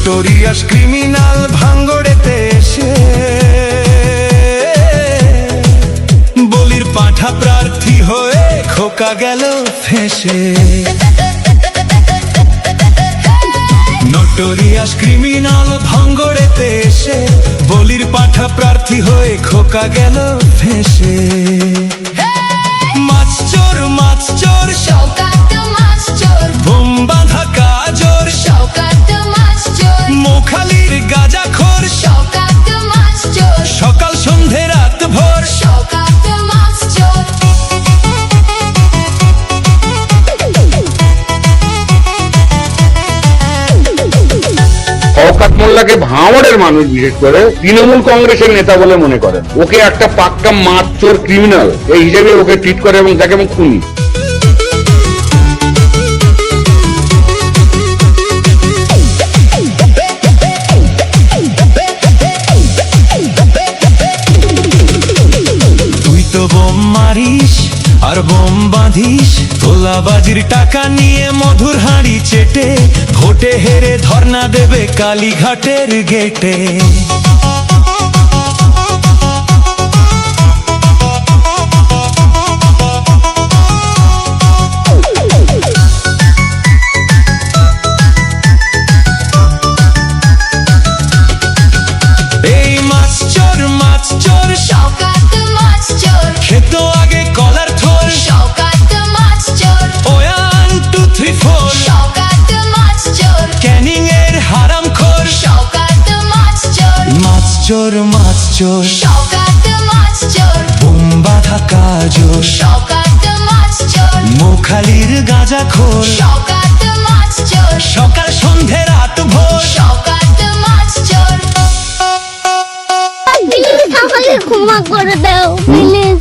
Notorious criminal ভাঙ্গড়েতে এসে বলির পাঁঠা প্রার্থী হয়ে খোকা গেল ফেঁসে। নোটোরিয়াস ক্রিমিনাল ভাঙ্গড়েতে এসে বলির পাঁঠা প্রার্থী হয়ে খোকা গেল ফেঁসে। মাছ চোর শওকত মাছ চোর, বোম বাঁধা কাজর শওকত মাছ চোর, মোখালির গাঁজাখোর শওকত মাছ চোর, সকাল সন্ধে রাত ভোর শওকত মাছ চোর। শওকত মোল্লাকে ভাঙড়ের মানুষ বিশেষ করে তৃণমূল কংগ্রেসের নেতা বলে মনে করেন। ওকে একটা পাক্কা মাছ চোর ক্রিমিনাল এই হিসেবে ওকে ট্রিট করে এবং তাকে খুনি। তুই তো বোম মারিস আর বোম বাঁধিস, তোলাবাজির টাকা নিয়ে মধুর হাঁড়ি চেটে ভোটে হেরে ধর্ণা দেবে কালীঘাটের গেটে। এই মাছ চোর শওকত মাছ চোর, খেত আগে কলার থোর শওকত মাছ চোর, 1 2 3 4 শওকত মাছ চোর, ক্যানিং এর হারাম খোর। শওকত মাছ চোর, মাছ চোর শওকত মাছ চোর, বোম বাঁধা কাজর শওকত মাছ চোর, মোখালির গাঁজাখোর শওকত মাছ চোর, সকাল সন্ধে রাত ভোর। শওকত মাছ চোর। প্লিজ আমাকে ক্ষমা করে দাও, প্লিজ